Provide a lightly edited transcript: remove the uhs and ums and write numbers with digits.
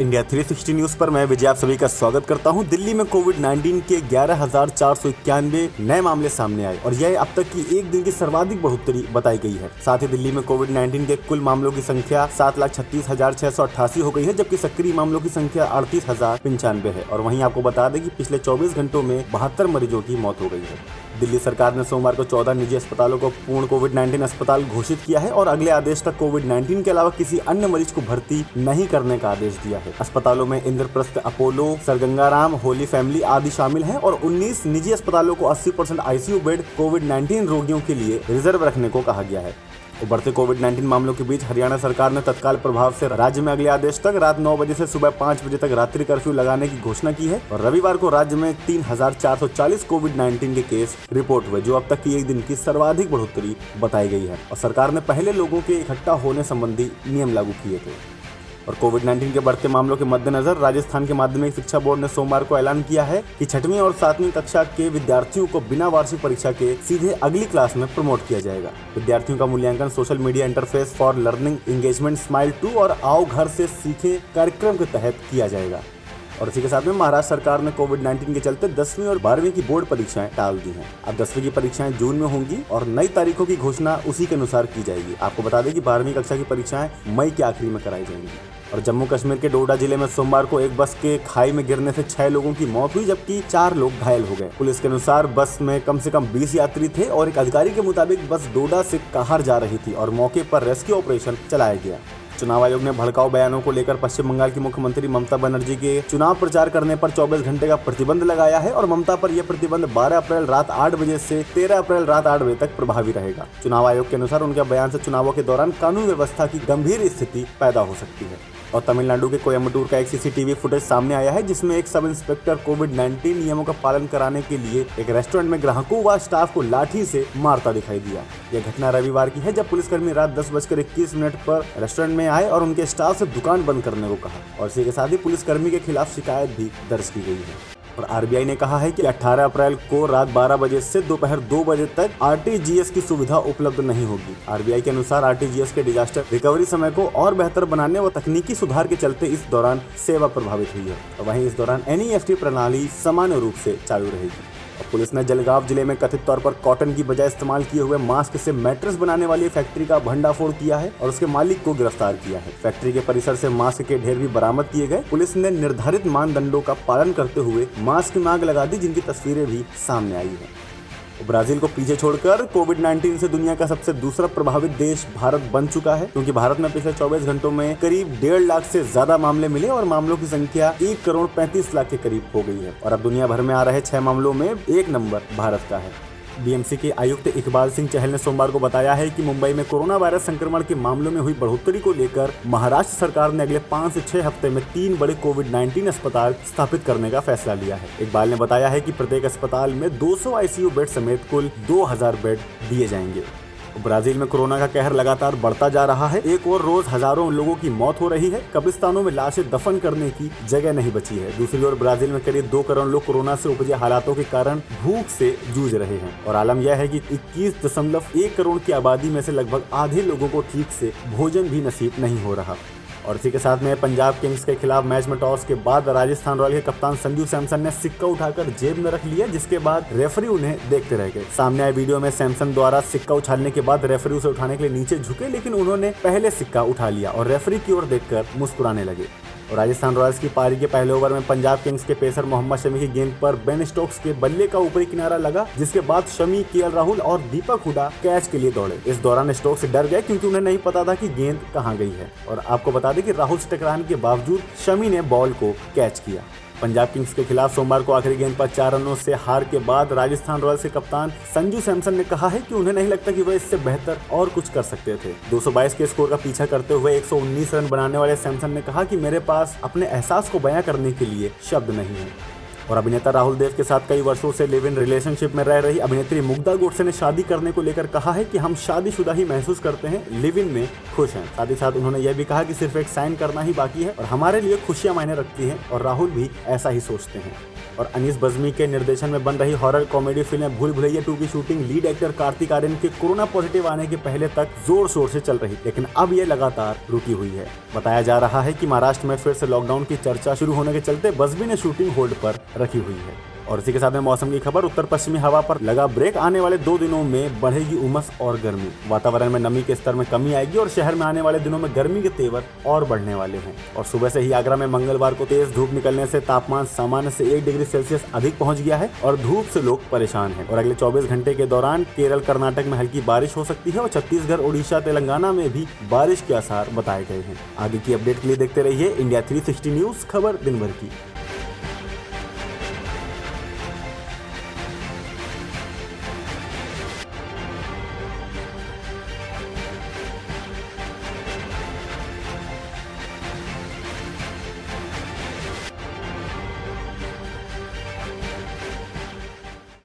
India 360 news पर मैं विजय आप सभी का स्वागत करता हूं। दिल्ली में कोविड-19 के 11,491 नए मामले सामने आए और यह अब तक की एक दिन की सर्वाधिक बढ़ोतरी बताई गई है। साथ ही दिल्ली में कोविड-19 के कुल मामलों की संख्या 7,36,688 हो गई है, जबकि सक्रिय मामलों की संख्या 38,095 है। और वहीं आपको बता दें कि पिछले 24 घंटों में 72 मरीजों की मौत हो गई है। दिल्ली सरकार ने सोमवार को 14 निजी अस्पतालों को पूर्ण कोविड-19 अस्पताल घोषित किया है और अगले आदेश तक कोविड-19 के अलावा किसी अन्य मरीज को भर्ती नहीं करने का आदेश दिया है। अस्पतालों में Indraprastha, Apollo, sir Gangaram, Holi family आदि शामिल हैं और 19 निजी अस्पतालों को 80% आईसीयू बेड कोविड-19 रोगियों के लिए रिजर्व रखने को कहा गया है। उभरते कोविड-19 मामलों के बीच हरियाणा सरकार ने तत्काल प्रभाव से राज्य में अगले आदेश तक रात 9 बजे से सुबह 5 बजे तक रात्रि कर्फ्यू लगाने की घोषणा की है और रविवार को राज्य में 3,440 कोविड-19 के केस रिपोर्ट हुए, जो अब तक की एक दिन की सर्वाधिक बढ़ोतरी बताई गई है। और सरकार ने पहले लोगों के इकट्ठा होने संबंधी नियम लागू किए थे। और कोविड-19 के बढ़ते मामलों के मद्देनजर राजस्थान के माध्यमिक शिक्षा बोर्ड ने सोमवार को ऐलान किया है कि 6वीं और 7वीं कक्षा के विद्यार्थियों को बिना वार्षिक परीक्षा के सीधे अगली क्लास में प्रमोट किया जाएगा। विद्यार्थियों का मूल्यांकन social media interface for learning engagement smile 2 और आओ घर से सीखे कार्यक्रम के तहत किया जाएगा। और इसी के साथ में महाराष्ट्र सरकार ने कोविड-19 के चलते 10वीं और 12वीं की बोर्ड परीक्षाएं टाल दी हैं। अब 10वीं की परीक्षाएं जून में होंगी और नई तारीखों की घोषणा उसी के अनुसार की जाएगी। आपको बता दें कि 12वीं कक्षा की परीक्षाएं मई के आखिरी में कराई जाएंगी। और जम्मू कश्मीर के डोडा जिले में सोमवार को एक बस के खाई में गिरने से 6 लोगों की मौत हुई, जबकि 4 लोग घायल हो गए। पुलिस के अनुसार बस में कम से कम 20 यात्री थे और एक अधिकारी के मुताबिक बस डोडा से काहर जा रही थी और मौके पर रेस्क्यू ऑपरेशन चलाया गया। चुनाव आयोग ने भड़काऊ बयानों को लेकर पश्चिम बंगाल की मुख्यमंत्री ममता बनर्जी के चुनाव प्रचार करने पर 24 घंटे का प्रतिबंध लगाया है और ममता पर यह प्रतिबंध 12 अप्रैल रात 8 बजे से 13 अप्रैल रात 8 बजे तक प्रभावी रहेगा। चुनाव आयोग के अनुसार उनके बयान से चुनावों के दौरान कानून व्यवस्था की गंभीर स्थिति पैदा हो सकती है। और तमिलनाडु के कोयम्बटूर का एक सीसीटीवी फुटेज सामने आया है, जिसमें एक सब इंस्पेक्टर कोविड-19 नियमों का पालन कराने के लिए एक रेस्टोरेंट में ग्राहकों व स्टाफ को लाठी से मारता दिखाई दिया। यह घटना रविवार की है, जब पुलिसकर्मी रात 10:21 पर रेस्टोरेंट में आए और उनके स्टाफ से दुकान बंद करने को कहा। और इसी के साथ ही पुलिसकर्मी के खिलाफ शिकायत भी दर्ज की गई है। और आरबीआई ने कहा है कि 18 अप्रैल को रात 12 बजे से दोपहर 2 बजे तक आरटीजीएस की सुविधा उपलब्ध नहीं होगी। आरबीआई के अनुसार आरटीजीएस के डिजास्टर रिकवरी समय को और बेहतर बनाने व तकनीकी सुधार के चलते इस दौरान सेवा प्रभावित हुई है। और वहीं इस दौरान एनईएफटी प्रणाली सामान्य रूप से चालू रहेगी। पुलिस ने जलगांव जिले में कथित तौर पर कॉटन की बजाय इस्तेमाल किए हुए मास्क से मैट्रेस बनाने वाली फैक्ट्री का भंडाफोड़ किया है और उसके मालिक को गिरफ्तार किया है। फैक्ट्री के परिसर से मास्क के ढेर भी बरामद किए गए। पुलिस ने निर्धारित मानदंडों का पालन करते हुए मास्क की मांग लगा दी, जिनकी तस्वीरें भी सामने आई है। ब्राजील को पीछे छोड़कर कोविड-19 से दुनिया का सबसे दूसरा प्रभावित देश भारत बन चुका है, क्योंकि भारत में पिछले 24 घंटों में करीब 1.5 लाख से ज्यादा मामले मिले और मामलों की संख्या 1,35,00,000 के करीब हो गई है। और अब दुनिया भर में आ रहे 6 मामलों में 1 नंबर भारत का है। बीएमसी के आयुक्त इकबाल सिंह चहल ने सोमवार को बताया है कि मुंबई में कोरोना वायरस संक्रमण के मामलों में हुई बढ़ोतरी को लेकर महाराष्ट्र सरकार ने अगले 5 से 6 हफ्ते में 3 बड़े कोविड-19 अस्पताल स्थापित करने का फैसला लिया है। इकबाल ने बताया है कि प्रत्येक अस्पताल में 200 आईसीयू बेड समेत कुल 2,000 बेड दिए जाएंगे। ब्राजील में कोरोना का कहर लगातार बढ़ता जा रहा है। एक और रोज हजारों लोगों की मौत हो रही है। कब्रिस्तानों में लाशें दफन करने की जगह नहीं बची है। दूसरी ओर ब्राजील में करीब 2 करोड़ लोग कोरोना से उपजे हालातों के कारण भूख से जूझ रहे हैं और आलम यह है कि 21.1 करोड़ की आबादी में से लगभग आधे लोगों को ठीक से भोजन भी नसीब नहीं हो रहा। और इसी के साथ में पंजाब किंग्स के खिलाफ मैच में टॉस के बाद राजस्थान रॉयल के कप्तान संजू सैमसन ने सिक्का उठाकर जेब में रख लिया, जिसके बाद रेफरी उन्हें देखते रह गए। सामने आए वीडियो में सैमसन द्वारा सिक्का उछालने के बाद रेफरी उसे उठाने के लिए नीचे झुके, लेकिन उन्होंने पहले सिक्का उठा लिया और रेफरी की ओर देखकर मुस्कुराने लगे। और राजस्थान रॉयल्स की पारी के पहले ओवर में पंजाब किंग्स के पेसर मोहम्मद शमी की गेंद पर बेन स्टोक्स के बल्ले का ऊपरी किनारा लगा, जिसके बाद शमी, केएल राहुल और दीपक हुडा कैच के लिए दौड़े। इस दौरान स्टोक्स डर गए क्योंकि उन्हें नहीं पता था कि गेंद कहां गई है। और आपको बता दें कि राहुल से टकराने के बावजूद शमी ने बॉल को कैच किया। पंजाब किंग्स के खिलाफ सोमवार को आखिरी गेंद पर 4 रनों से हार के बाद राजस्थान रॉयल्स के कप्तान संजू सैमसन ने कहा है कि उन्हें नहीं लगता कि वह इससे बेहतर और कुछ कर सकते थे। 222 के स्कोर का पीछा करते हुए 119 रन बनाने वाले सैमसन ने कहा कि मेरे पास अपने एहसास को बयां करने के लिए शब्द नहीं है। और अभिनेता राहुल देव के साथ कई वर्षों से लिव इन रिलेशनशिप में रह रही अभिनेत्री मुग्धा गोडसे ने शादी करने को लेकर कहा है कि हम शादीशुदा ही महसूस करते हैं, लिव इन में खुश हैं। साथ ही साथ उन्होंने यह भी कहा कि सिर्फ एक साइन करना ही बाकी है और हमारे लिए खुशियां मायने रखती हैं और राहुल भी ऐसा ही सोचते हैं। और अनीस बज्मी के निर्देशन में बन रही हॉरर कॉमेडी फिल्म भूल भुलैया 2 की shooting lead actor Kartik Aaryan के कोरोना पॉजिटिव आने के पहले तक जोर शोर से चल रही, लेकिन अब ये लगातार रुकी हुई है। बताया जा रहा है कि महाराष्ट्र में फिर से लॉकडाउन की चर्चा शुरू होने के चलते बज्मी ने शूटिंग होल्ड पर रखी हुई है। और इसी के साथ में मौसम की खबर, उत्तर पश्चिमी हवा पर लगा ब्रेक, आने वाले 2 दिनों में बढ़ेगी उमस और गर्मी, वातावरण में नमी के स्तर में कमी आएगी और शहर में आने वाले दिनों में गर्मी के तेवर और बढ़ने वाले हैं। और सुबह से ही आगरा में मंगलवार को तेज धूप निकलने से तापमान सामान्य से 1 डिग्री सेल्सियस अधिक पहुंच गया है और धूप से लोग परेशान हैं। और अगले 24 घंटे के दौरान केरल कर्नाटक में हल्की बारिश हो सकती है और छत्तीसगढ़, उड़ीसा, तेलंगाना में भी बारिश के आसार बताए गए हैं। आगे की अपडेट के लिए देखते रहिए इंडिया 360 न्यूज, खबर दिन भर की।